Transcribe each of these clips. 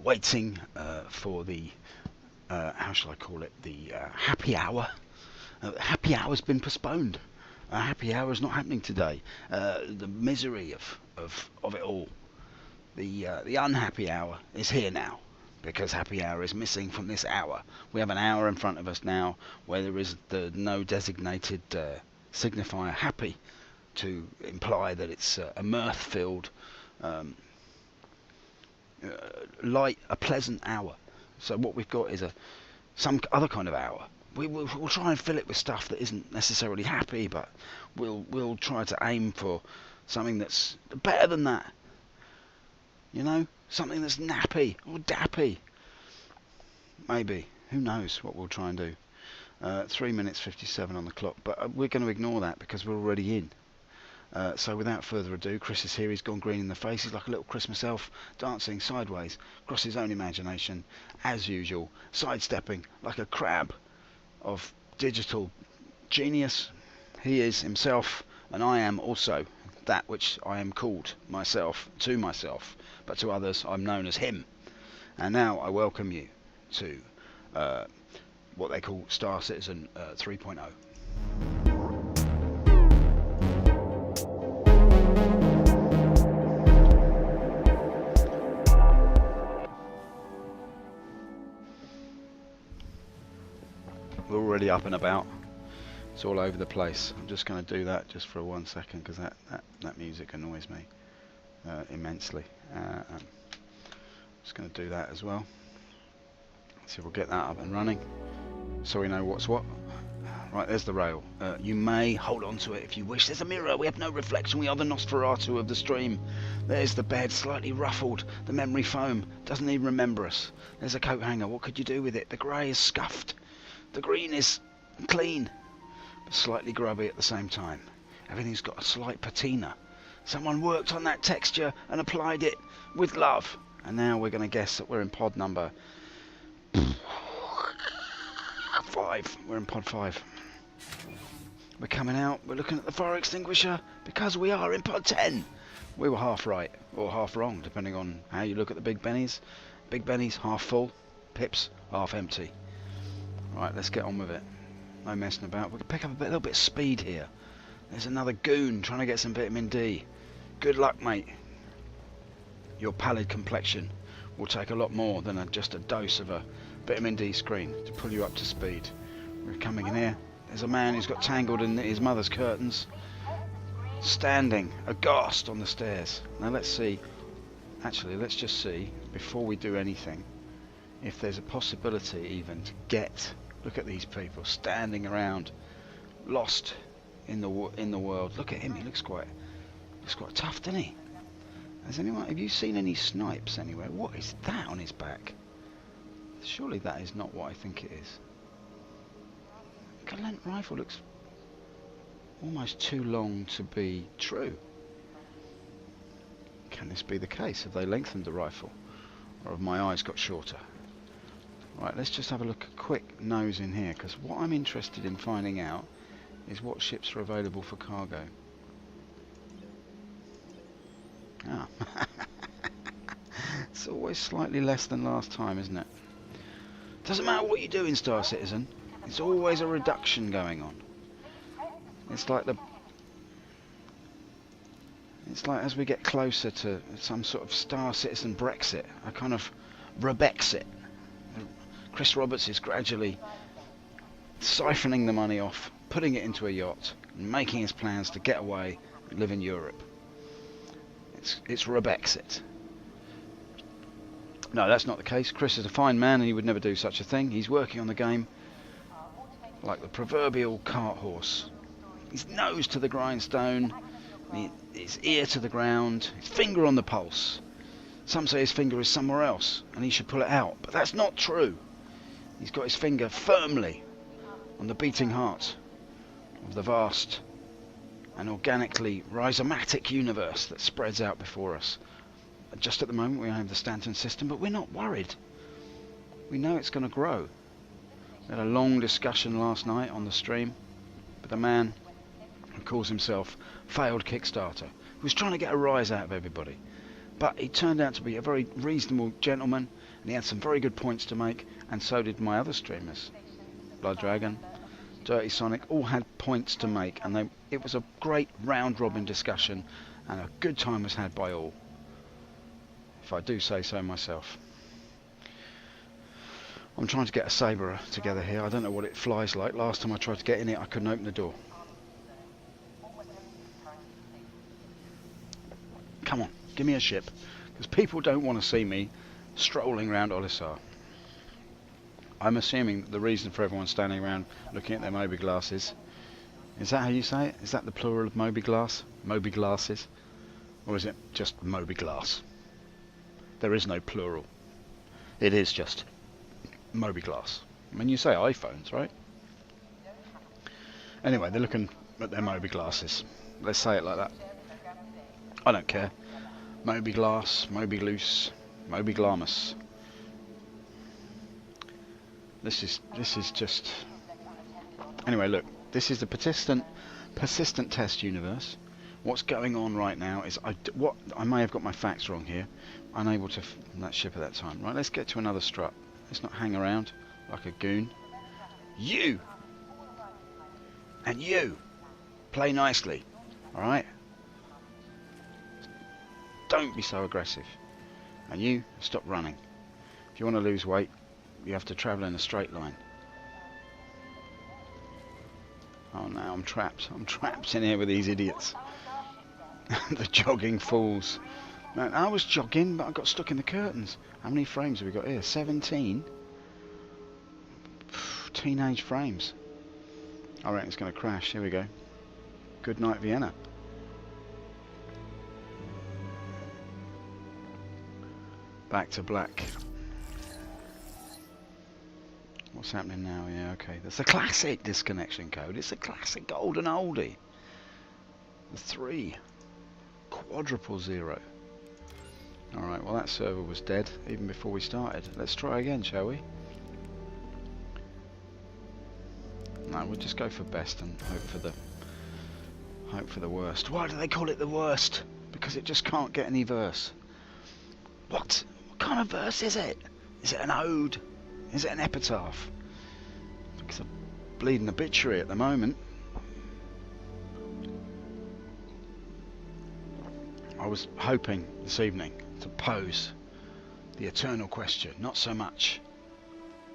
waiting for the, how shall I call it, the happy hour. Happy hour's been postponed. Happy hour is not happening today. The misery of it all. The unhappy hour is here now, because happy hour is missing from this hour. We have an hour in front of us now where there is no designated signifier happy to imply that it's a mirth-filled, light, a pleasant hour. So what we've got is some other kind of hour. We'll try and fill it with stuff that isn't necessarily happy, but we'll try to aim for something that's better than that. You know, something that's nappy or dappy. Maybe. Who knows what we'll try and do. 3 minutes 57 on the clock, but we're going to ignore that because we're already in. So without further ado, Chris is here. He's gone green in the face. He's like a little Christmas elf, dancing sideways across his own imagination, as usual, sidestepping like a crab of digital genius. He is himself, and I am also that which I am called myself, to myself, but to others I'm known as him. And now I welcome you to what they call Star Citizen 3.0. We're already up and about. It's all over the place. I'm just going to do that just for 1 second because that music annoys me immensely. Just going to do that as well. See if we'll get that up and running so we know what's what. Right, there's the rail. You may hold on to it if you wish. There's a mirror. We have no reflection. We are the Nosferatu of the stream. There's the bed, slightly ruffled. The memory foam doesn't even remember us. There's a coat hanger. What could you do with it? The grey is scuffed. The green is clean, but slightly grubby at the same time. Everything's got a slight patina. Someone worked on that texture and applied it with love. And now we're going to guess that we're in pod number 5. We're in pod 5. We're coming out. We're looking at the fire extinguisher because we are in pod 10. We were half right or half wrong, depending on how you look at the Big Bennies. Big Bennies half full, Pips half empty. Right, let's get on with it. No messing about. We can pick up a little bit of speed here. There's another goon trying to get some vitamin D. Good luck, mate. Your pallid complexion will take a lot more than just a dose of a vitamin D screen to pull you up to speed. We're coming in here. There's a man who's got tangled in his mother's curtains, standing aghast on the stairs. Now let's see. Actually, let's just see before we do anything if there's a possibility even to get. Look at these people standing around, lost in the world. Look at him. He looks quite tough, doesn't he? Have you seen any snipes anywhere? What is that on his back? Surely that is not what I think it is. Gallant rifle looks almost too long to be true. Can this be the case? Have they lengthened the rifle, or have my eyes got shorter? Right, let's just have a look, a quick nose in here, because what I'm interested in finding out is what ships are available for cargo. Ah. It's always slightly less than last time, isn't it? Doesn't matter what you do in Star Citizen, it's always a reduction going on. It's like as we get closer to some sort of Star Citizen Brexit, a kind of Rebexit. Chris Roberts is gradually siphoning the money off, putting it into a yacht, and making his plans to get away and live in Europe. It's Rebexit. No, that's not the case. Chris is a fine man and he would never do such a thing. He's working on the game like the proverbial cart horse. His nose to the grindstone, his ear to the ground, his finger on the pulse. Some say his finger is somewhere else and he should pull it out, but that's not true. He's got his finger firmly on the beating heart of the vast and organically rhizomatic universe that spreads out before us. Just at the moment we have the Stanton system, but we're not worried. We know it's going to grow. We had a long discussion last night on the stream with a man who calls himself Failed Kickstarter, who's trying to get a rise out of everybody. But he turned out to be a very reasonable gentleman, and he had some very good points to make, and so did my other streamers. Blood Dragon, Dirty Sonic, all had points to make, and it was a great round-robin discussion, and a good time was had by all, if I do say so myself. I'm trying to get a sabre together here. I don't know what it flies like. Last time I tried to get in it, I couldn't open the door. Come on, give me a ship, because people don't want to see me strolling around Olisar. I'm assuming that the reason for everyone standing around looking at their Moby glasses, is that how you say it? Is that the plural of Moby glass? Moby glasses? Or is it just Moby glass? There is no plural. It is just Moby glass. I mean, you say iPhones, right? Anyway, they're looking at their Moby glasses. Let's say it like that. I don't care. Moby glass, Moby loose, Moby glamus. This is just... Anyway, look, this is the persistent test universe. What's going on right now is I may have got my facts wrong here. Unable to that ship at that time. Right, let's get to another strut. Let's not hang around like a goon. You and you play nicely, all right? Don't be so aggressive. And you stop running. If you want to lose weight, you have to travel in a straight line. Oh no, I'm trapped. I'm trapped in here with these idiots. The jogging fools. Man, I was jogging, but I got stuck in the curtains. How many frames have we got here? 17? Teenage frames. I reckon it's going to crash. Here we go. Good night, Vienna. Back to black. What's happening now? Yeah, okay. That's a classic disconnection code. It's a classic golden oldie. The 3. Quadruple 0. Alright, well that server was dead even before we started. Let's try again, shall we? No, we'll just go for best and hope for the worst. Why do they call it the worst? Because it just can't get any verse. What kind of verse is it? Is it an ode? Is it an epitaph? It's a bleeding obituary at the moment. I was hoping this evening to pose the eternal question. Not so much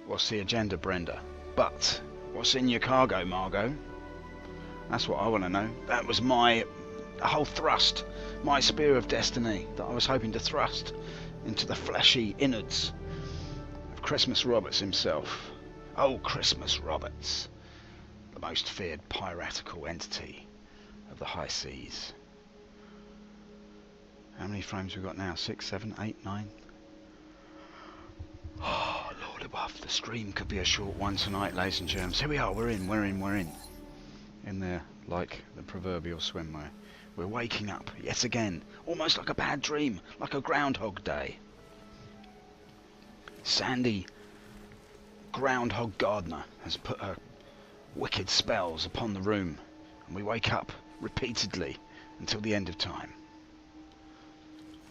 what's the agenda, Brenda, but what's in your cargo, Margot? That's what I want to know. That was my whole thrust, my spear of destiny that I was hoping to thrust into the fleshy innards of Christmas Roberts himself. Oh, Christmas Roberts, the most feared piratical entity of the high seas. How many frames we got now? 6, 7, 8, 9? Oh, Lord above, the stream could be a short one tonight, ladies and germs. Here we are, we're in. In there, like the proverbial swimwear. We're waking up, yet again, almost like a bad dream, like a Groundhog Day. Sandy Groundhog Gardener has put her wicked spells upon the room, and we wake up repeatedly until the end of time.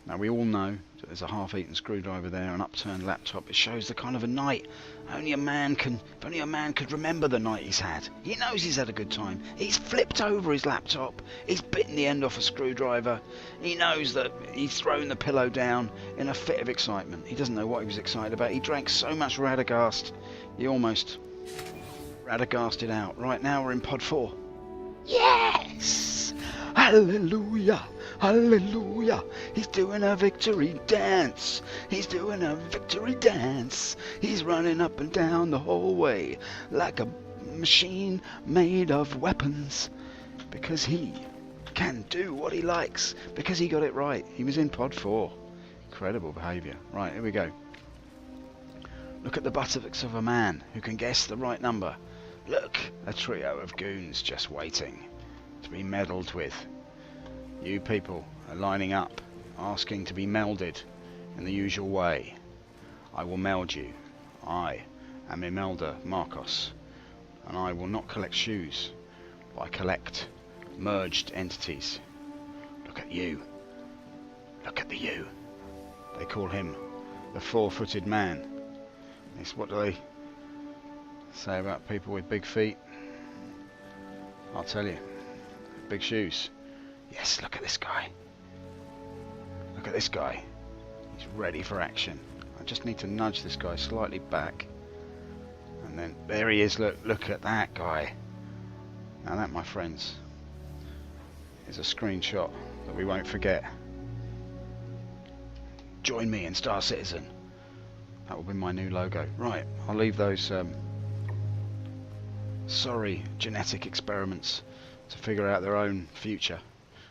Now we all know that there's a half-eaten screwdriver there, an upturned laptop. It shows the kind of a night if only a man could remember the night he's had. He knows he's had a good time. He's flipped over his laptop. He's bitten the end off a screwdriver. He knows that he's thrown the pillow down in a fit of excitement. He doesn't know what he was excited about. He drank so much Radagast, he almost Radagasted out. Right now we're in pod 4. Yes! Hallelujah! Hallelujah! He's doing a victory dance. He's doing a victory dance. He's running up and down the hallway like a machine made of weapons. Because he can do what he likes. Because he got it right. He was in pod 4. Incredible behaviour. Right, here we go. Look at the buttocks of a man who can guess the right number. Look, a trio of goons just waiting to be meddled with. You people are lining up, asking to be melded in the usual way. I will meld you. I am Imelda Marcos, and I will not collect shoes. I collect merged entities. Look at you. Look at the you. They call him the four-footed man. It's what do they say about people with big feet? I'll tell you. Big shoes. Yes, look at this guy. Look at this guy. He's ready for action. I just need to nudge this guy slightly back. And then, there he is. Look at that guy. Now that, my friends, is a screenshot that we won't forget. Join me in Star Citizen. That will be my new logo. Right, I'll leave those sorry genetic experiments to figure out their own future.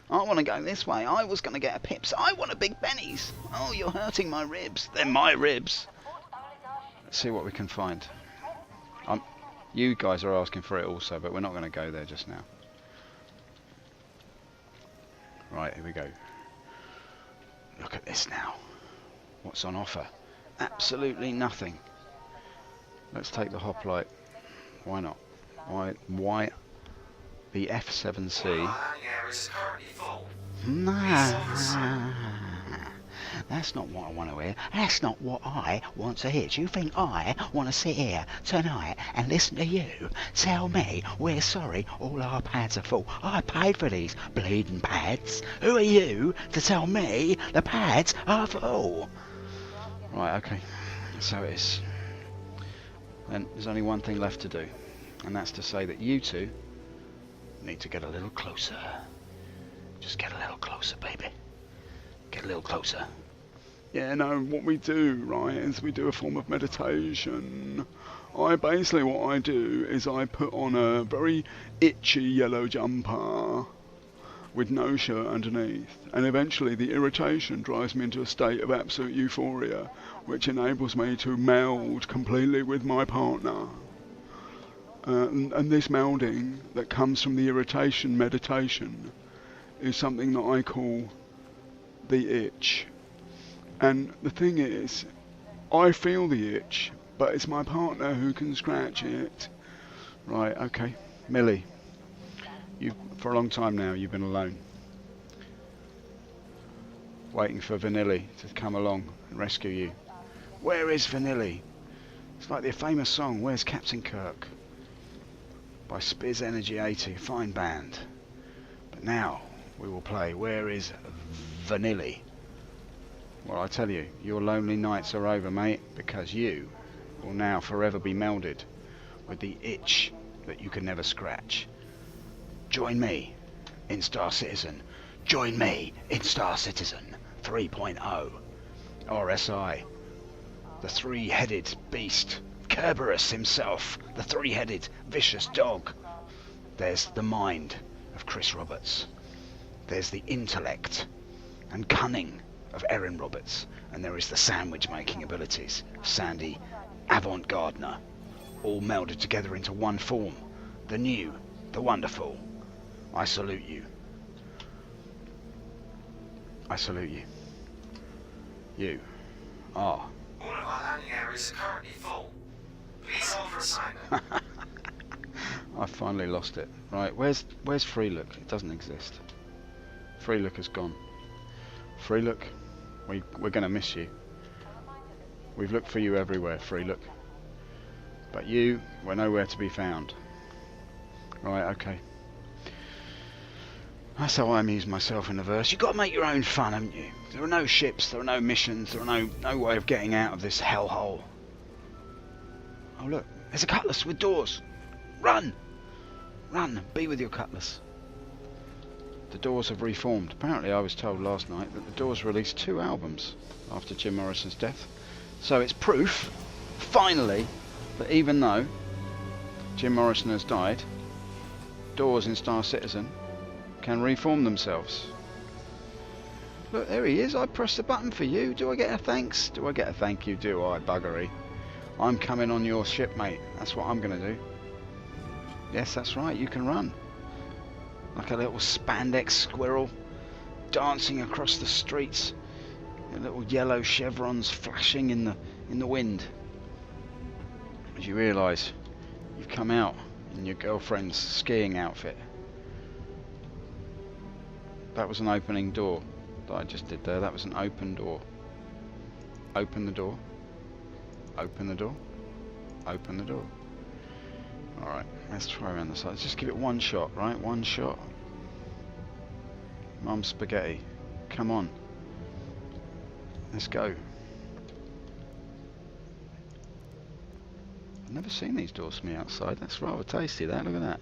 I want to go this way. I was going to get a Pips. I want a Big Benny's. Oh, you're hurting my ribs. They're my ribs. Let's see what we can find. You guys are asking for it also, but we're not going to go there just now. Right, here we go. Look at this now. What's on offer? Absolutely nothing. Let's take the hoplite. Why not? Why the F7C? Nah, that's not what I want to hear. That's not what I want to hear. Do you think I want to sit here tonight and listen to you tell me we're sorry all our pads are full? I paid for these bleeding pads. Who are you to tell me the pads are full? Right, okay, so it is. Then there's only one thing left to do, and that's to say that you two need to get a little closer. Just get a little closer, baby. Get a little closer. Yeah, no, what we do, right, is we do a form of meditation. Basically what I do is I put on a very itchy yellow jumper with no shirt underneath, and eventually the irritation drives me into a state of absolute euphoria, which enables me to meld completely with my partner. And this melding that comes from the irritation meditation is something that I call the itch. And the thing is, I feel the itch, but it's my partner who can scratch it. Right, okay. Millie, for a long time now you've been alone, waiting for Vanilli to come along and rescue you. Where is Vanilli? It's like the famous song, Where's Captain Kirk? By Spiz Energy 80, a fine band. But now we will play Where is Vanilli? Well, I tell you, your lonely nights are over, mate, because you will now forever be melded with the itch that you can never scratch. Join me in Star Citizen. Join me in Star Citizen 3.0. RSI, the three-headed beast, Kerberos himself, the three-headed vicious dog. There's the mind of Chris Roberts. There's the intellect and cunning of Erin Roberts, and there is the sandwich-making abilities of Sandy Avant-Gardner, all melded together into one form, the new, the wonderful. I salute you. I salute you. You are. All of our landing areas are currently full. Please hold for assignment. I finally lost it. Right, where's Free Look? It doesn't exist. Free Look has gone. Free Look, we're going to miss you. We've looked for you everywhere, Free Look. But you were nowhere to be found. Right, okay. That's how I amuse myself in the verse. You've got to make your own fun, haven't you? There are no ships, there are no missions, there are no way of getting out of this hellhole. Oh look, there's a cutlass with doors. Run! Run, be with your cutlass. The Doors have reformed. Apparently I was told last night that the Doors released 2 albums after Jim Morrison's death. So it's proof, finally, that even though Jim Morrison has died, Doors in Star Citizen can reform themselves. Look, there he is. I pressed the button for you. Do I get a thanks? Do I get a thank you? Do I, buggery? I'm coming on your ship, mate. That's what I'm going to do. Yes, that's right. You can run. Like a little spandex squirrel dancing across the streets. Your little yellow chevrons flashing in the wind. As you realise you've come out in your girlfriend's skiing outfit. That was an opening door that I just did there. That was an open door. Open the door. Open the door. Open the door. Alright, let's try around the side. Let's just give it one shot, right? One shot. Mum spaghetti. Come on. Let's go. I've never seen these doors from the outside. That's rather tasty, that. Look at that.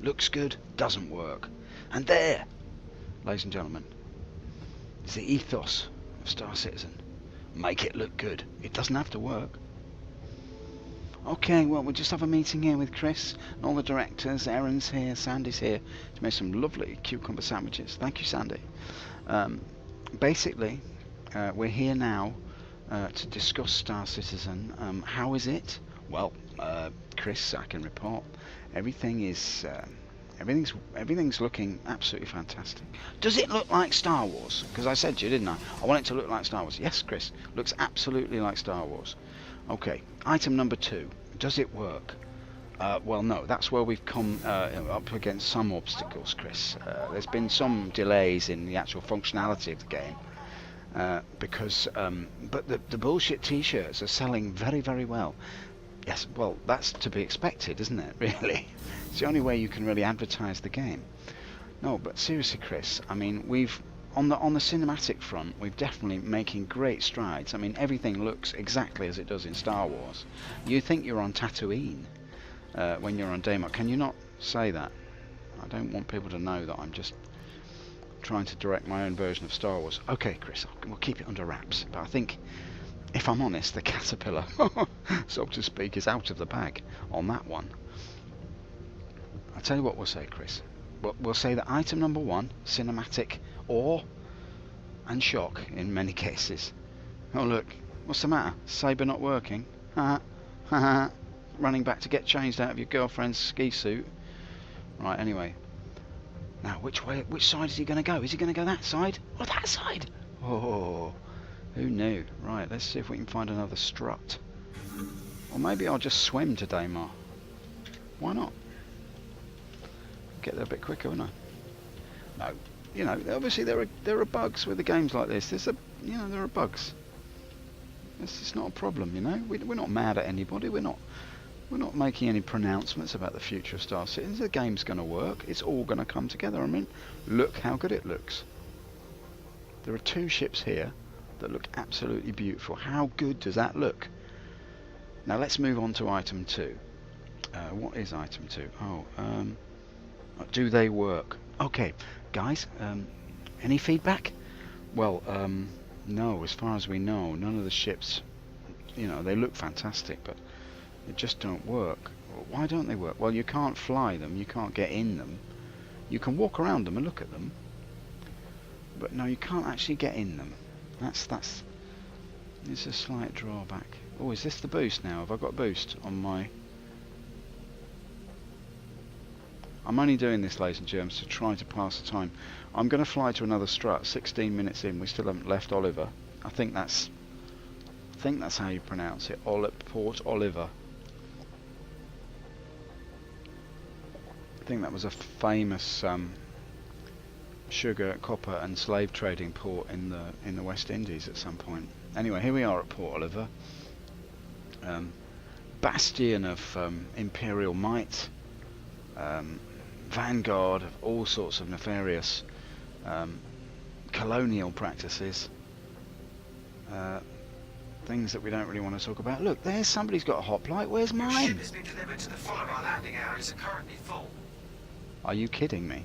Looks good, doesn't work. And there, ladies and gentlemen, is the ethos of Star Citizen. Make it look good. It doesn't have to work. Okay, well, we'll just have a meeting here with Chris and all the directors. Aaron's here, Sandy's here to make some lovely cucumber sandwiches. Thank you, Sandy. Basically, we're here now to discuss Star Citizen. How is it? Well, Chris, I can report everything is everything's looking absolutely fantastic. Does it look like Star Wars? Because I said to you, didn't I? I want it to look like Star Wars. Yes, Chris, looks absolutely like Star Wars. Okay, item number 2. Does it work? Well, no, that's where we've come up against some obstacles, Chris. There's been some delays in the actual functionality of the game. But the bullshit t-shirts are selling very, very well. Yes, well, that's to be expected, isn't it, really? It's the only way you can really advertise the game. No, but seriously, Chris, I mean, we've on the cinematic front, we've definitely making great strides. I mean, everything looks exactly as it does in Star Wars. You think you're on Tatooine when you're on Daymar. Can you not say that? I don't want people to know that I'm just trying to direct my own version of Star Wars. Okay, Chris, we'll keep it under wraps. But I think, if I'm honest, the caterpillar, so to speak, is out of the bag on that one. I'll tell you what we'll say, Chris. We'll say that item number 1, cinematic, awe and shock in many cases. Oh look, what's the matter? Saber not working? Running back to get changed out of your girlfriend's ski suit. Right, anyway. Now, which side is he going to go? Is he going to go that side or that side? Oh, who knew? Right, let's see if we can find another strut. Or maybe I'll just swim to Daymar. Why not? Get there a bit quicker, wouldn't I? No, you know, obviously there are bugs with the games like this. There are bugs. It's not a problem, you know. We're not mad at anybody. We're not making any pronouncements about the future of Star Citizen. The game's going to work. It's all going to come together. I mean, look how good it looks. There are 2 ships here that look absolutely beautiful. How good does that look? Now let's move on to item 2. What is item 2? Do they work? Okay, guys, any feedback? Well, no, as far as we know, none of the ships, you know, they look fantastic, but they just don't work. Why don't they work? Well, you can't fly them, you can't get in them. You can walk around them and look at them, but no, you can't actually get in them. That's it's a slight drawback. Oh, is this the boost now? Have I got boost on my... I'm only doing this, ladies and germs, to try to pass the time. I'm going to fly to another strut. 16 minutes in, we still haven't left Oliver. I think that's how you pronounce it. Port Oliver. I think that was a famous sugar, copper, and slave trading port in the West Indies at some point. Anyway, here we are at Port Oliver, bastion of imperial might. Vanguard of all sorts of nefarious colonial practices, things that we don't really want to talk about. Look, there's somebody's got a hoplite. Where's Your mine? ship has been delivered to the follow. Our landing areas are currently full. Are you kidding me?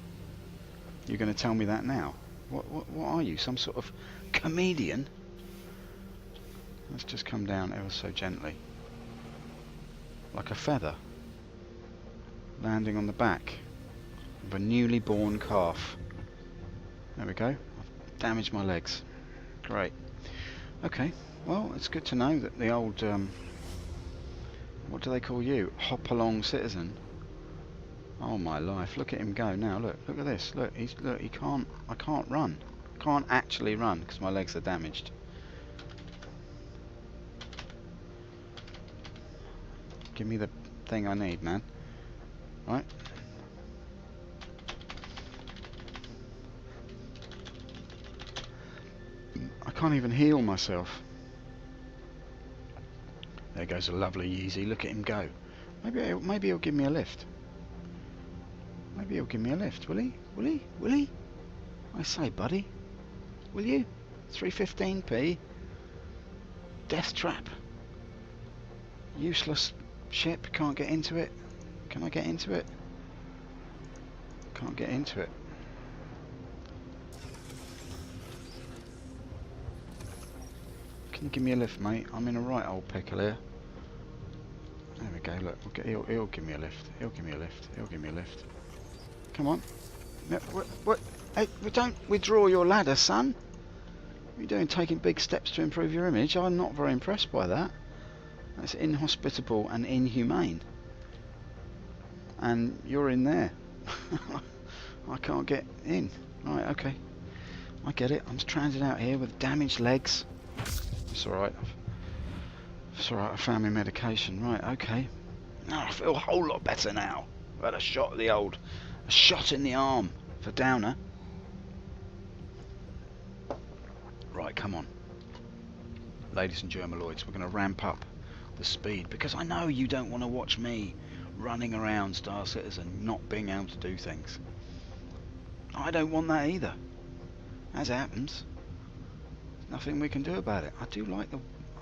You're going to tell me that now? What are you? Some sort of comedian? Let's just come down ever so gently, like a feather, landing on the back of a newly born calf. There we go. I've damaged my legs. Great. Okay, well, it's good to know that the old what do they call you? Hop along citizen. Oh my life, look at him go now. Look at this. Look, he can't, I can't run. I can't actually run because my legs are damaged. Give me the thing I need, man. Right. I can't even heal myself. There goes a lovely Yeezy. Look at him go. Maybe he'll give me a lift. Maybe he'll give me a lift. Will he? Will he? Will he? I say, buddy. Will you? 315p. Death trap. Useless ship. Can't get into it. Can I get into it? Can't get into it. Can you give me a lift, mate? I'm in a right old pickle here. There we go, look. He'll give me a lift. He'll give me a lift. He'll give me a lift. Come on. No, what? Hey, don't withdraw your ladder, son. What are you doing, taking big steps to improve your image? I'm not very impressed by that. That's inhospitable and inhumane. And you're in there. I can't get in. Right, okay. I get it. I'm stranded out here with damaged legs. It's alright. It's alright, I found my medication. Right, okay. Now I feel a whole lot better now. I've had a shot in the arm for Downer. Right, come on. Ladies and germaloids, we're going to ramp up the speed because I know you don't want to watch me running around Star Citizen not being able to do things. I don't want that either. As it happens, there's nothing we can do about it. I do like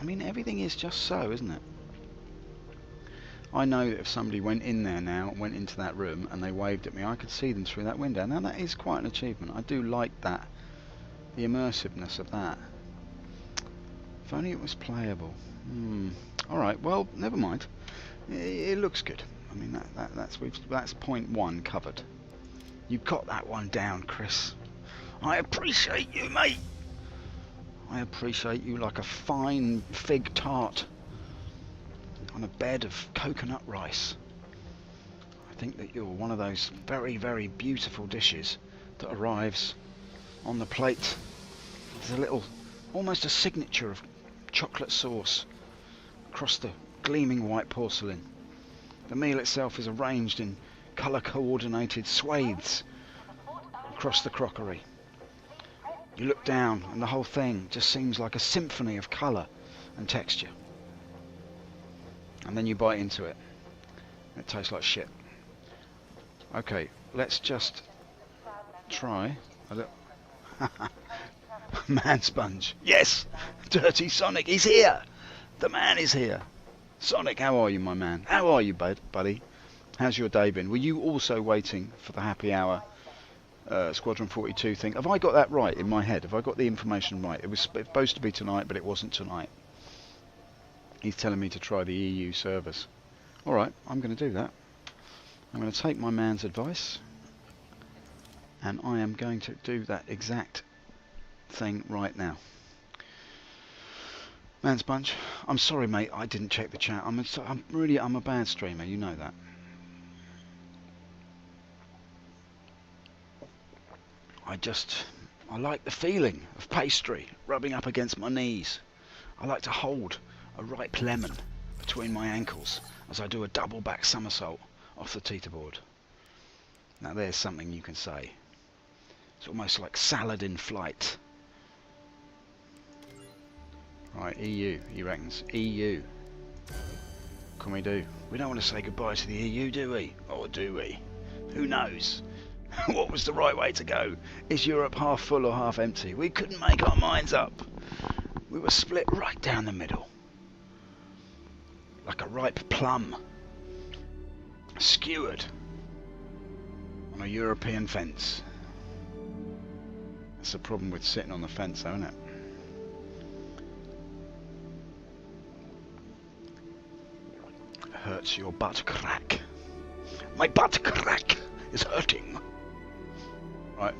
I mean, everything is just so, isn't it? I know that if somebody went in there now, went into that room and they waved at me, I could see them through that window. Now that is quite an achievement. I do like that. The immersiveness of that. If only it was playable. Alright, well, never mind. It looks good. I mean, that's point one covered. You got that one down, Chris. I appreciate you, mate. I appreciate you like a fine fig tart on a bed of coconut rice. I think that you're one of those very, very beautiful dishes that arrives on the plate. There's a little, almost a signature of chocolate sauce across the gleaming white porcelain. The meal itself is arranged in colour-coordinated swathes across the crockery. You look down and the whole thing just seems like a symphony of colour and texture. And then you bite into it. It tastes like shit. Okay, let's just try a little... Man sponge. Yes! Dirty Sonic, he's here! The man is here. Sonic, how are you, my man? How are you, buddy? How's your day been? Were you also waiting for the happy hour Squadron 42 thing? Have I got that right in my head? Have I got the information right? It was supposed to be tonight, but it wasn't tonight. He's telling me to try the EU servers. Alright, I'm going to do that. I'm going to take my man's advice, and I am going to do that exact thing right now. Man Sponge, I'm sorry, mate, I didn't check the chat. I'm a bad streamer, you know that. I like the feeling of pastry rubbing up against my knees. I like to hold a ripe lemon between my ankles as I do a double back somersault off the teeterboard. Now there's something you can say. It's almost like salad in flight. Right, EU, he reckons. EU. What can we do? We don't want to say goodbye to the EU, do we? Or do we? Who knows? What was the right way to go? Is Europe half full or half empty? We couldn't make our minds up. We were split right down the middle. Like a ripe plum. Skewered on a European fence. That's the problem with sitting on the fence, though, isn't it? Hurts your butt crack. My butt crack is hurting. Right,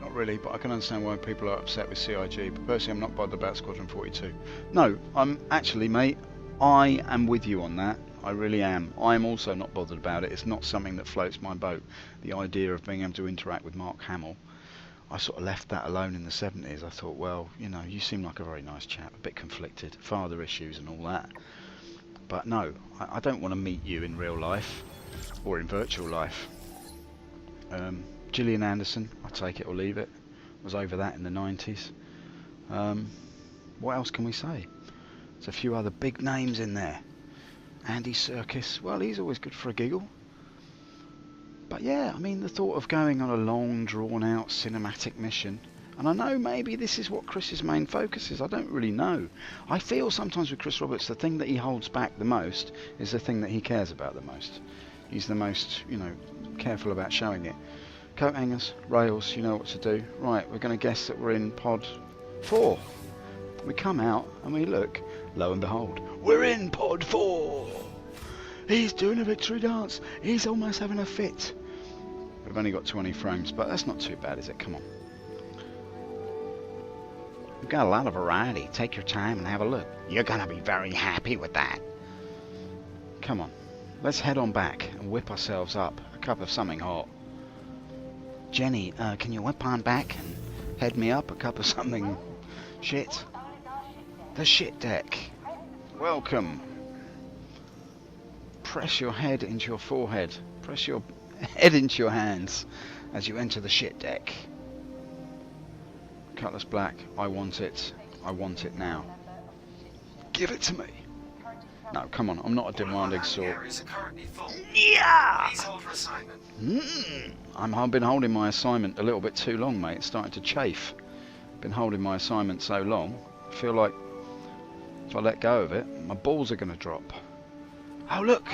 not really, but I can understand why people are upset with CIG, but personally I'm not bothered about Squadron 42. No, I'm actually, mate, I am with you on that. I really am. I'm also not bothered about it. It's not something that floats my boat. The idea of being able to interact with Mark Hamill, I sort of left that alone in the 70s. I thought, well, you know, you seem like a very nice chap, a bit conflicted, father issues and all that. But no, I don't want to meet you in real life or in virtual life. Gillian Anderson, I take it or leave it, was over that in the 90s. What else can we say? There's a few other big names in there. Andy Serkis, well, he's always good for a giggle. But yeah, I mean, the thought of going on a long, drawn-out cinematic mission, and I know maybe this is what Chris's main focus is, I don't really know. I feel sometimes with Chris Roberts, the thing that he holds back the most is the thing that he cares about the most. He's the most, you know, careful about showing it. Coat hangers, rails, you know what to do. Right, we're going to guess that we're in pod 4. We come out and we look, lo and behold, we're in pod 4! He's doing a victory dance. He's almost having a fit. We've only got 20 frames, but that's not too bad, is it? Come on. We've got a lot of variety. Take your time and have a look. You're going to be very happy with that. Come on. Let's head on back and whip ourselves up a cup of something hot. Jenny, can you whip on back and head me up a cup of something shit? The shit deck. Welcome. Press your head into your forehead. Press your head into your hands as you enter the shit deck. Cutlass Black, I want it. I want it now. Give it to me. No, come on, I'm not a demanding sort. Yeah! I've been holding my assignment a little bit too long, mate. It's starting to chafe. Been holding my assignment so long, I feel like if I let go of it, my balls are going to drop. Oh look!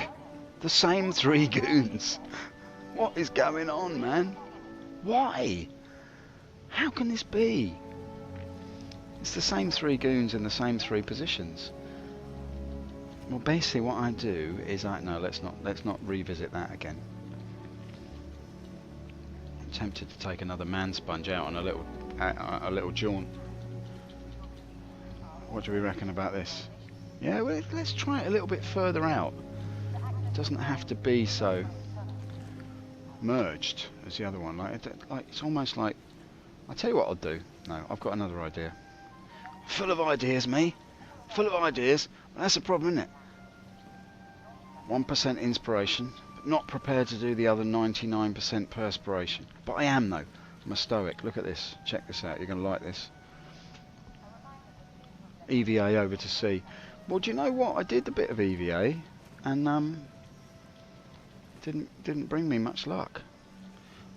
The same 3 goons! What is going on, man? Why? How can this be? It's the same 3 goons in the same 3 positions. Well, basically what I do is no, let's not revisit that again. I'm tempted to take another man sponge out on a little jaunt. What do we reckon about this? Yeah, well, let's try it a little bit further out. It doesn't have to be so merged as the other one. Like it's almost like, I'll tell you what I'll do. No, I've got another idea. Full of ideas, me. Full of ideas. But that's the problem, isn't it? 1% inspiration, but not prepared to do the other 99% perspiration. But I am, though. I'm a stoic. Look at this. Check this out. You're going to like this. EVA over to C. Well, do you know what? I did a bit of EVA, and didn't bring me much luck.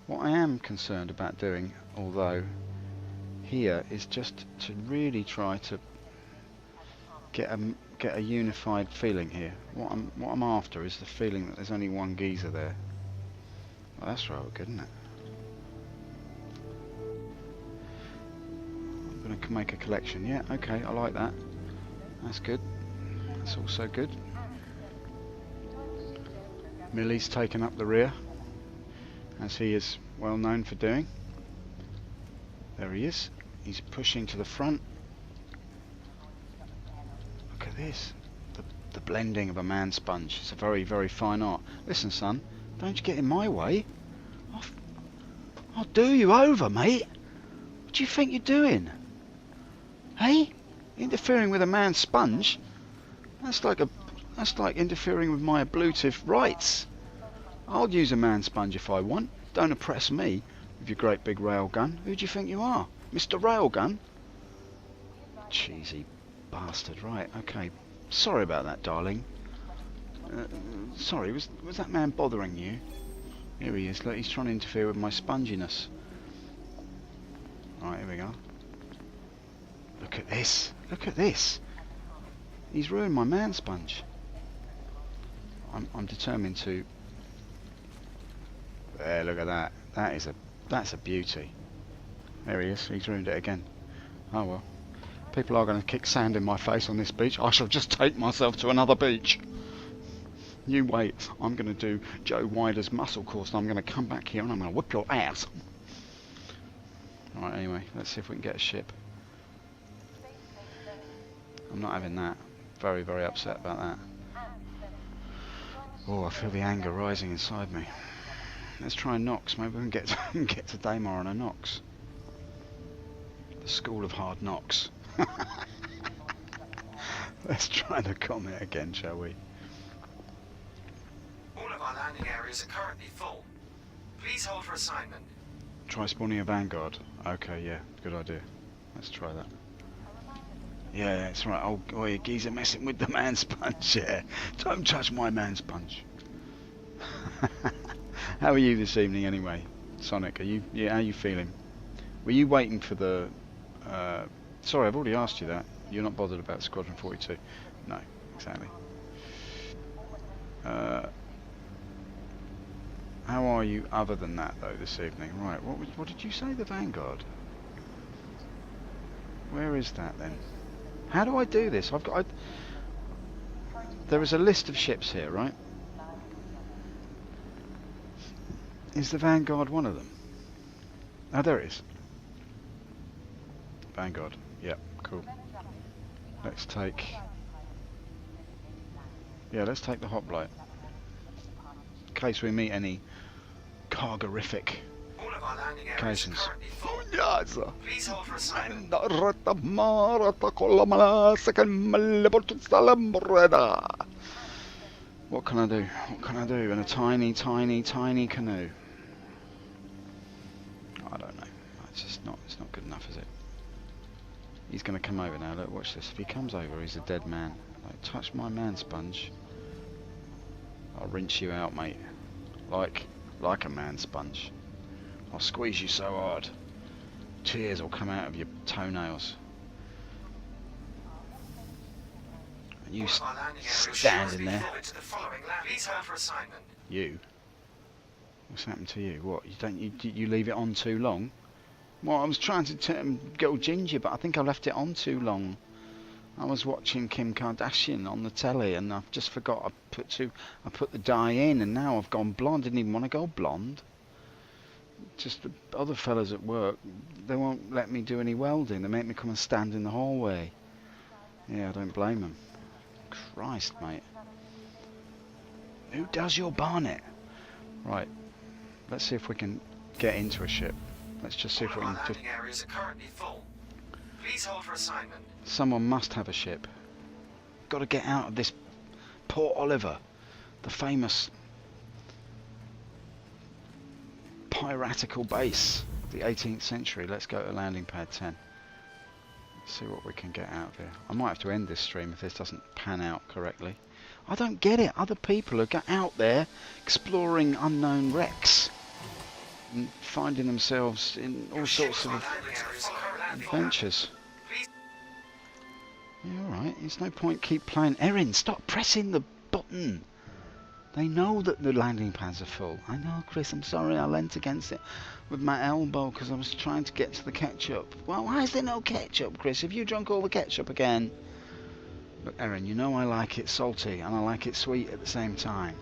What I am concerned about doing, although, here is just to really try to get a unified feeling here. What I'm after is the feeling that there's only one geezer there. Well, that's rather good, isn't it? I'm going to make a collection. Yeah, okay, I like that. That's good. That's also good. Millie's taken up the rear, as he is well known for doing. There he is. He's pushing to the front. Look at this. The blending of a man sponge. It's a very, very fine art. Listen, son, don't you get in my way. I'll do you over, mate. What do you think you're doing? Hey? Interfering with a man's sponge? That's like interfering with my ablutive rights. I'll use a man sponge if I want. Don't oppress me with your great big railgun. Who do you think you are? Mr. Railgun? Cheesy bastard. Right, okay. Sorry about that, darling. Sorry, was that man bothering you? Here he is. Look, he's trying to interfere with my sponginess. Right, here we go. Look at this. Look at this. He's ruined my man sponge. I'm determined to. There, look at that. That's a beauty. There he is. He's ruined it again. Oh well. People are going to kick sand in my face on this beach. I shall just take myself to another beach. You wait. I'm going to do Joe Wider's muscle course, and I'm going to come back here and I'm going to whip your ass. Right. Anyway, let's see if we can get a ship. I'm not having that. Very, very upset about that. Oh, I feel the anger rising inside me. Let's try Knox. Maybe we can get to Daymar on a Knox. The School of Hard Knocks. Let's try the Comet again, shall we? All of our landing areas are currently full. Please hold for assignment. Try spawning a Vanguard. Okay, yeah, good idea. Let's try that. Yeah, that's right. Oh, you geezer messing with the man sponge. Yeah, don't touch my man sponge. How are you this evening, anyway, Sonic? Are you? Yeah, how are you feeling? Were you waiting for the? Sorry, I've already asked you that. You're not bothered about Squadron 42. No, exactly. How are you other than that, though, this evening? Right. What did you say? The Vanguard. Where is that then? How do I do this? There is a list of ships here, right? Is the Vanguard one of them? Oh, there it is. Vanguard. Yep, cool. Let's take... Yeah, let's take the hoplite. In case we meet any cargorific All of our landing areas are occasions. currently full. Yes. Please hold for assignment. What can I do? What can I do in a tiny, tiny, tiny canoe? I don't know. It's not good enough, is it? He's going to come over now. Look, watch this. If he comes over, he's a dead man. Like, touch my man sponge. I'll rinse you out, mate. Like a man sponge. I'll squeeze you so hard. Tears will come out of your toenails. And you standing there. Please hold for assignment. You? What's happened to you? What? You leave it on too long? Well, I was trying to go ginger, but I think I left it on too long. I was watching Kim Kardashian on the telly, and I just forgot I put the dye in, and now I've gone blonde. Didn't even want to go blonde. Just the other fellas at work, they won't let me do any welding. They make me come and stand in the hallway. Yeah, I don't blame them. Christ, mate. Who does your bonnet? Right. Let's see if we can get into a ship. Let's just see if we can... landing areas are currently full. Please hold for assignment. Someone must have a ship. Got to get out of this Port Oliver, the famous piratical base of the 18th century. Let's go to landing pad 10. See what we can get out of here. I might have to end this stream if this doesn't pan out correctly. I don't get it. Other people are out there exploring unknown wrecks and finding themselves in all sorts of adventures. Yeah, alright, there's no point keep playing. Erin, stop pressing the button. They know that the landing pads are full. I know, Chris, I'm sorry I leant against it with my elbow because I was trying to get to the ketchup. Well, why is there no ketchup, Chris? Have you drunk all the ketchup again? Look, Erin, you know I like it salty and I like it sweet at the same time.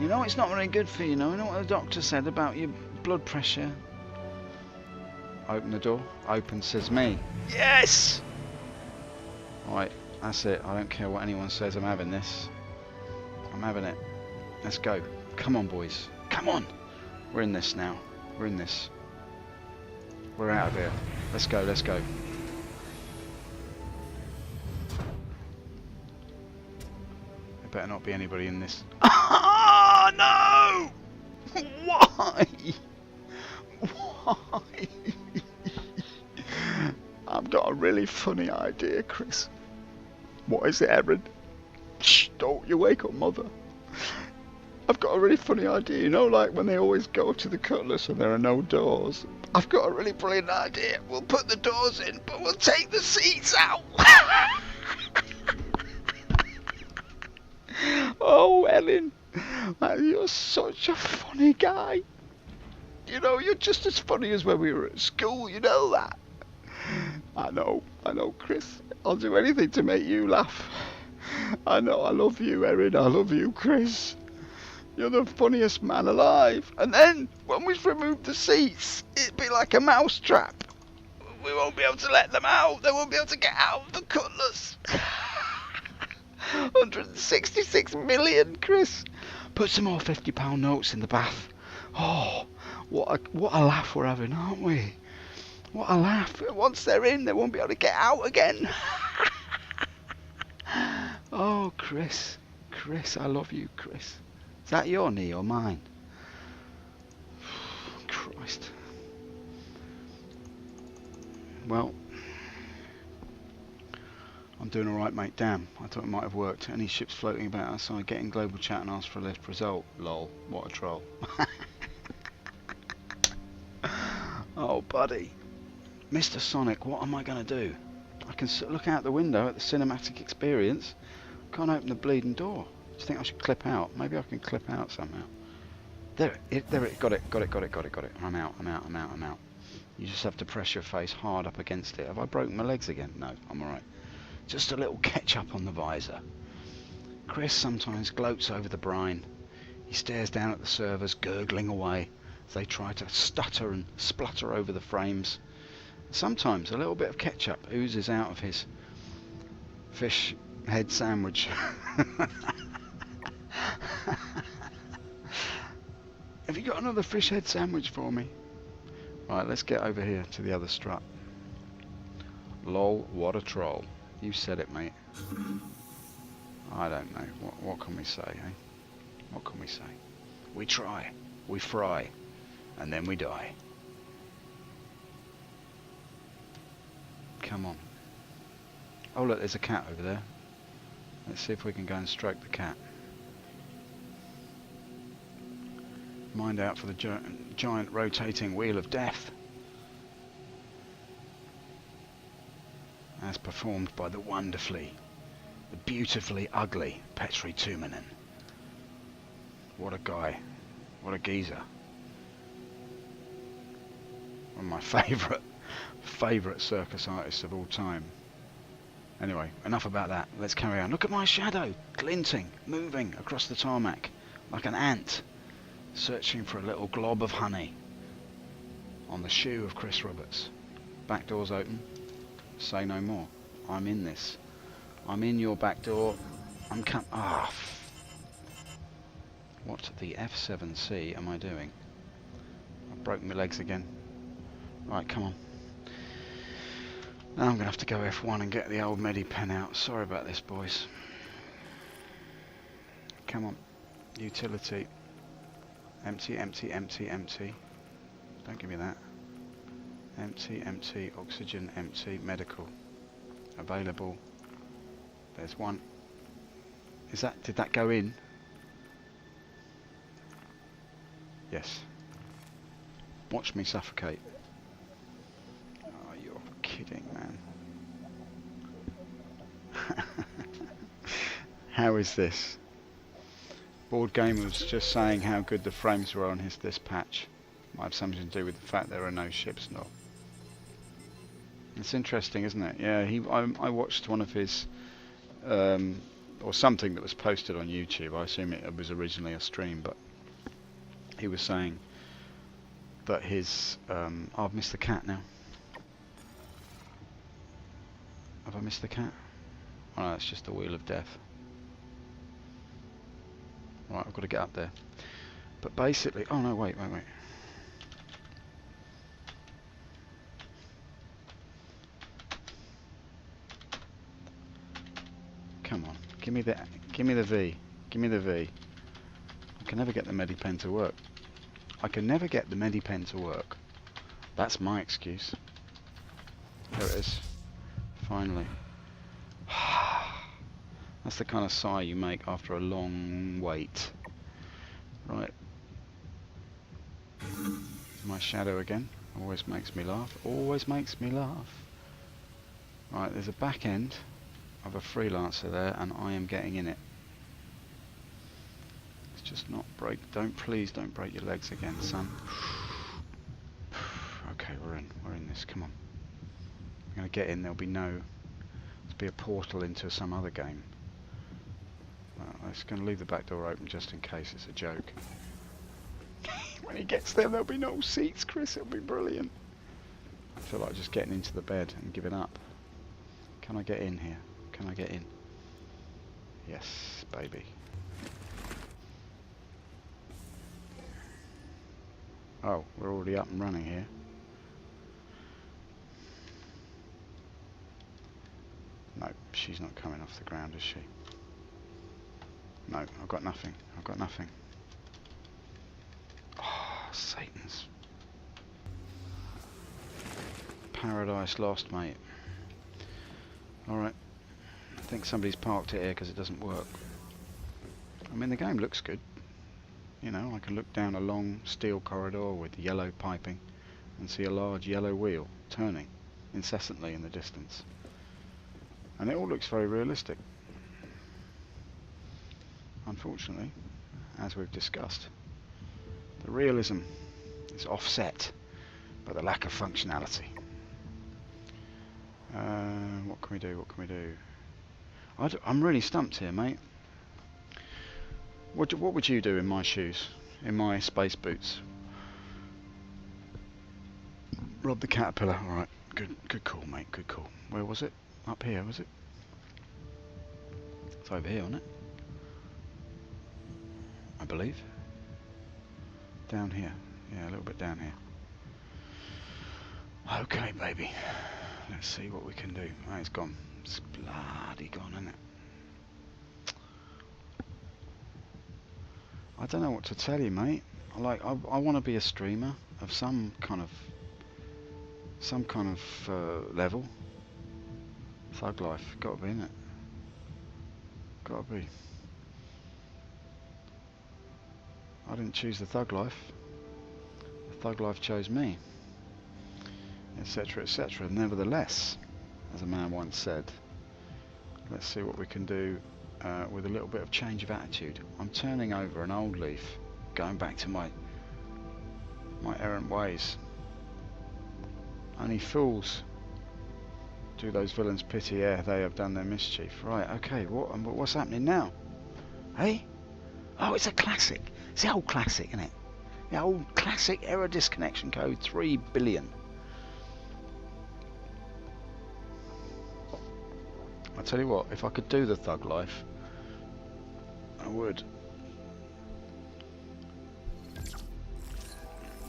You know it's not very good for you, you know what the doctor said about your blood pressure? Open the door. Open, says me. Yes! Right, that's it. I don't care what anyone says, I'm having this. I'm having it. Let's go. Come on, boys. Come on! We're in this now. We're in this. We're out of here. Let's go, let's go. There better not be anybody in this. Oh, no! Why? Why? I've got a really funny idea, Chris. What is it, Erin? Shh, don't you wake up, mother. I've got a really funny idea. You know, like when they always go to the Cutlass and there are no doors? I've got a really brilliant idea. We'll put the doors in, but we'll take the seats out. Oh, Ellen, you're such a funny guy. You know, you're just as funny as when we were at school, you know that. I know, Chris. I'll do anything to make you laugh. I know, I love you, Erin. I love you, Chris. You're the funniest man alive. And then, when we've removed the seats, it'd be like a mouse trap. We won't be able to let them out. They won't be able to get out of the Cutlass. 166 million, Chris. Put some more £50 notes in the bath. Oh, what a laugh we're having, aren't we? What a laugh. Once they're in, they won't be able to get out again. Oh, Chris. Chris, I love you, Chris. Is that your knee or mine? Christ. Well, I'm doing alright, mate. Damn, I thought it might have worked. Any ships floating about outside, get in global chat and ask for a lift. Result. Lol. What a troll. Oh, buddy. Mr. Sonic, what am I going to do? I can look out the window at the cinematic experience. Can't open the bleeding door. Do you think I should clip out? Maybe I can clip out somehow. There it, got it. I'm out. You just have to press your face hard up against it. Have I broken my legs again? No, I'm alright. Just a little ketchup on the visor. Chris sometimes gloats over the brine. He stares down at the servers, gurgling away as they try to stutter and splutter over the frames. Sometimes a little bit of ketchup oozes out of his fish head sandwich. Have you got another fish head sandwich for me? Right, let's get over here to the other strut. Lol, what a troll. You said it, mate. I don't know. What can we say, eh? What can we say? We try, we fry, and then we die. Come on. Oh look, there's a cat over there. Let's see if we can go and stroke the cat. Mind out for the giant rotating wheel of death. As performed by the beautifully ugly Petri Tuominen. What a guy. What a geezer. One of my favourite circus artists of all time. Anyway, enough about that. Let's carry on. Look at my shadow, glinting, moving across the tarmac like an ant, searching for a little glob of honey on the shoe of Chris Roberts. Back door's open. Say no more. I'm in this. I'm in your back door. I'm what the F7C am I doing? I've broken my legs again. Right, come on. Now I'm going to have to go F1 and get the old Medipen out. Sorry about this, boys. Come on. Utility. Empty. Don't give me that. Empty. Oxygen, empty. Medical. Available. There's one. Did that go in? Yes. Watch me suffocate. Oh, you're kidding, man. How is this? Board Game was just saying how good the frames were on this patch. Might have something to do with the fact there are no ships not. It's interesting, isn't it? Yeah, I watched one of his or something that was posted on YouTube. I assume it was originally a stream, but he was saying that his I've missed the cat now. Have I missed the cat? Oh no, it's just the wheel of death. Right, I've got to get up there. But basically, oh no, wait. Come on, give me the V. Give me the V. I can never get the Medipen to work. That's my excuse. There it is. Finally. That's the kind of sigh you make after a long wait. Right. My shadow again. Always makes me laugh. Right, there's a back end of a freelancer there, and I am getting in it. It's just not break. Please don't break your legs again, son. Okay, we're in this. Come on. I'm gonna get in. There'll be a portal into some other game. I'm just going to leave the back door open just in case it's a joke. When he gets there, there'll be no seats, Chris. It'll be brilliant. I feel like just getting into the bed and giving up. Can I get in here? Can I get in? Yes, baby. Oh, we're already up and running here. No, she's not coming off the ground, is she? No, I've got nothing. Oh, Satan's. Paradise lost, mate. Alright. I think somebody's parked it here because it doesn't work. I mean, the game looks good. You know, I can look down a long steel corridor with yellow piping and see a large yellow wheel turning incessantly in the distance. And it all looks very realistic. Unfortunately, as we've discussed, the realism is offset by the lack of functionality. What can we do? What can we do? I'm really stumped here, mate. What would you do in my shoes? In my space boots? Rob the caterpillar. Alright, good call, mate, good call. Where was it? Up here, was it? It's over here, isn't it? I believe. Down here. Yeah, a little bit down here. Okay, baby. Let's see what we can do. Oh, it's gone. It's bloody gone, isn't it? I don't know what to tell you, mate. I want to be a streamer of some kind of level. Thug life, gotta be, innit? Gotta be. I didn't choose the thug life. The thug life chose me, etc., etc. Nevertheless, as a man once said, let's see what we can do with a little bit of change of attitude. I'm turning over an old leaf, going back to my errant ways. Only fools do those villains pity ere they have done their mischief. Right, okay, what's happening now? Hey? Oh, it's a classic. It's the old classic, isn't it? The old classic error disconnection code 3 billion. I tell you what, if I could do the thug life, I would.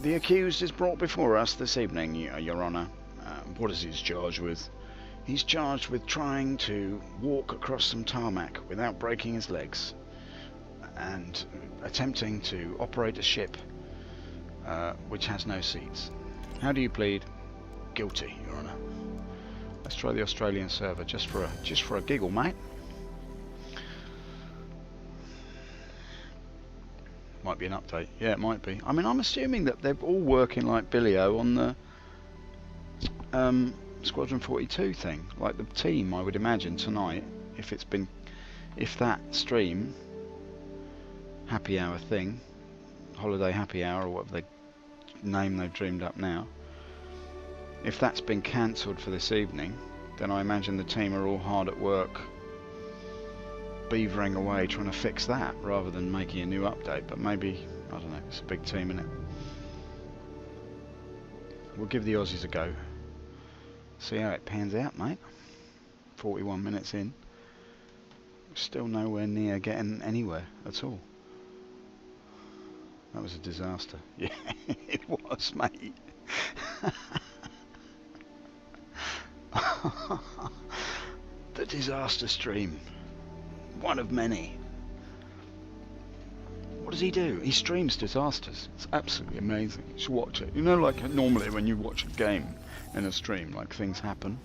The accused is brought before us this evening, Your Honour. What is he charged with? He's charged with trying to walk across some tarmac without breaking his legs and attempting to operate a ship which has no seats. How do you plead? Guilty, Your Honour. Let's try the Australian server just for a giggle, mate. Might be an update. Yeah, it might be. I mean, I'm assuming that they're all working like Billy-O on the Squadron 42 thing. Like the team, I would imagine, tonight, if that stream, happy hour thing, holiday happy hour, or whatever name they've dreamed up now, if that's been cancelled for this evening, then I imagine the team are all hard at work beavering away trying to fix that rather than making a new update. But maybe, I don't know, it's a big team, innit? We'll give the Aussies a go. See how it pans out, mate. 41 minutes in. Still nowhere near getting anywhere at all. That was a disaster. Yeah, it was, mate. The disaster stream. One of many. What does he do? He streams disasters. It's absolutely amazing. You should watch it. You know, like normally when you watch a game in a stream, like things happen.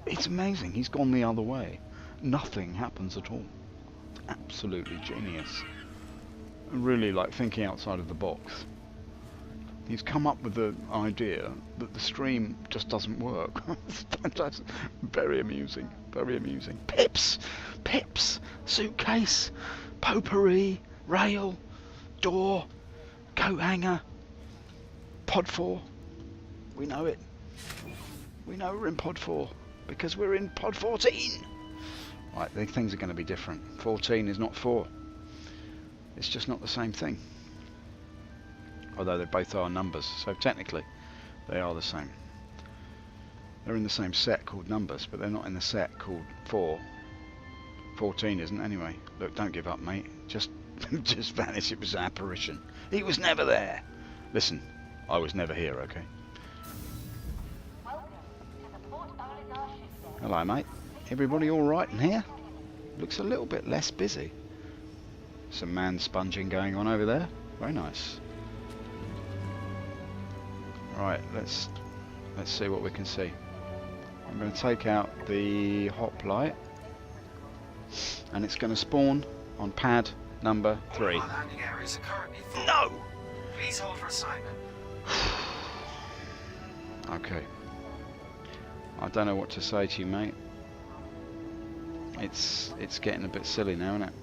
It's amazing. He's gone the other way. Nothing happens at all. Absolutely genius. Really, like, thinking outside of the box. He's come up with the idea that the stream just doesn't work. That's very amusing, very amusing. Pips! Suitcase! Potpourri! Rail! Door! Coat hanger! Pod 4. We know it. We know we're in Pod 4 because we're in Pod 14. Right, the things are going to be different. 14 is not 4. It's just not the same thing. Although they both are numbers, so technically they are the same. They're in the same set called numbers, but they're not in the set called 4. 14 isn't anyway. Look, don't give up, mate. Just vanish. It was an apparition. He was never there. Listen, I was never here, okay? Hello, mate. Everybody all right in here? Looks a little bit less busy. Some man sponging going on over there. Very nice. Right, let's see what we can see. I'm going to take out the hoplite and it's going to spawn on pad number 3. All of our landing areas are currently full. No! Please hold for assignment. Okay. I don't know what to say to you, mate. It's getting a bit silly now, isn't it?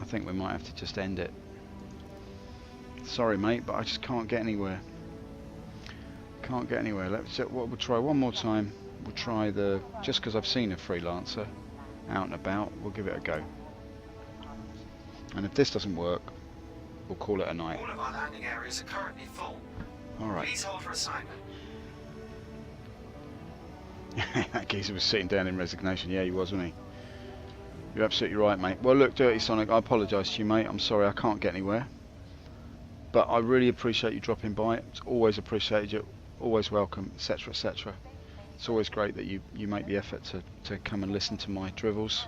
I think we might have to just end it. Sorry, mate, but I just can't get anywhere. Can't get anywhere. We'll try one more time. We'll try just because I've seen a freelancer out and about, we'll give it a go. And if this doesn't work, we'll call it a night. All of our landing areas are currently full. Alright. Please hold for assignment. That geezer was sitting down in resignation. Yeah, he was, wasn't he? You're absolutely right, mate. Well, look, Dirty Sonic, I apologise to you, mate. I'm sorry I can't get anywhere. But I really appreciate you dropping by. It's always appreciated. You're always welcome, etc, etc. It's always great that you make the effort to come and listen to my dribbles.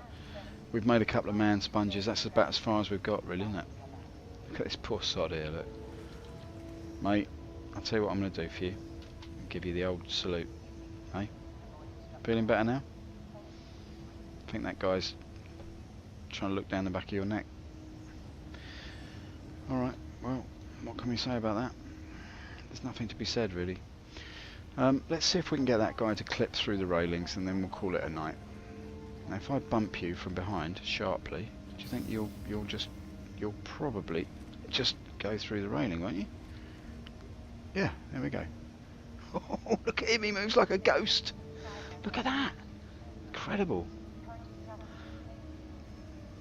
We've made a couple of man sponges. That's about as far as we've got, really, isn't it? Look at this poor sod here, look. Mate, I'll tell you what I'm going to do for you. I'll give you the old salute. Hey? Feeling better now? I think that guy's trying to look down the back of your neck. Alright, well, what can we say about that? There's nothing to be said, really. Let's see if we can get that guy to clip through the railings, and then we'll call it a night. Now, if I bump you from behind sharply, do you think you'll probably just go through the railing, won't you? Yeah, there we go. Oh, look at him, he moves like a ghost. Look at that. Incredible.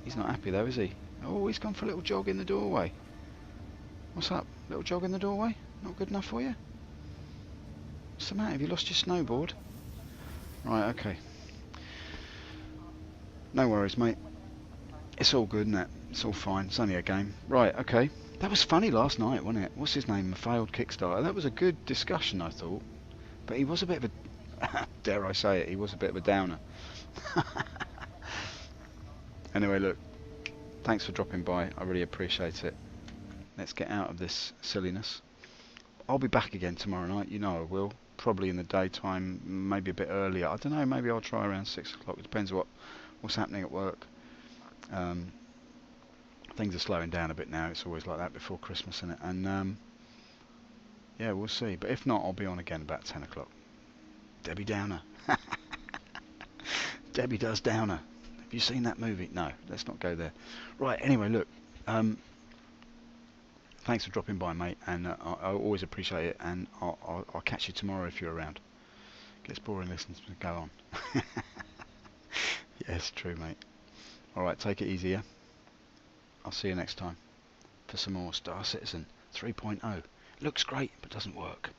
He's not happy though, is he? Oh, he's gone for a little jog in the doorway. What's up? Little jog in the doorway? Not good enough for you? What's the matter? Have you lost your snowboard? Right, okay. No worries, mate. It's all good, isn't it? It's all fine. It's only a game. Right, okay. That was funny last night, wasn't it? What's his name? A failed Kickstarter. That was a good discussion, I thought. But he was a bit of a... dare I say it, he was a bit of a downer. Anyway, look. Thanks for dropping by. I really appreciate it. Let's get out of this silliness. I'll be back again tomorrow night. You know I will. Probably in the daytime, maybe a bit earlier. I don't know, maybe I'll try around 6 o'clock. It depends what's happening at work. Things are slowing down a bit now. It's always like that before Christmas, isn't it? And yeah, we'll see. But if not, I'll be on again about 10 o'clock. Debbie Downer. Debbie Does Downer. Have you seen that movie? No, let's not go there. Right, anyway, look. Thanks for dropping by, mate, and I always appreciate it, and I'll catch you tomorrow if you're around. Gets boring listening to go on. Yes, true, mate. Alright, take it easy, yeah? I'll see you next time for some more Star Citizen 3.0. Looks great, but doesn't work.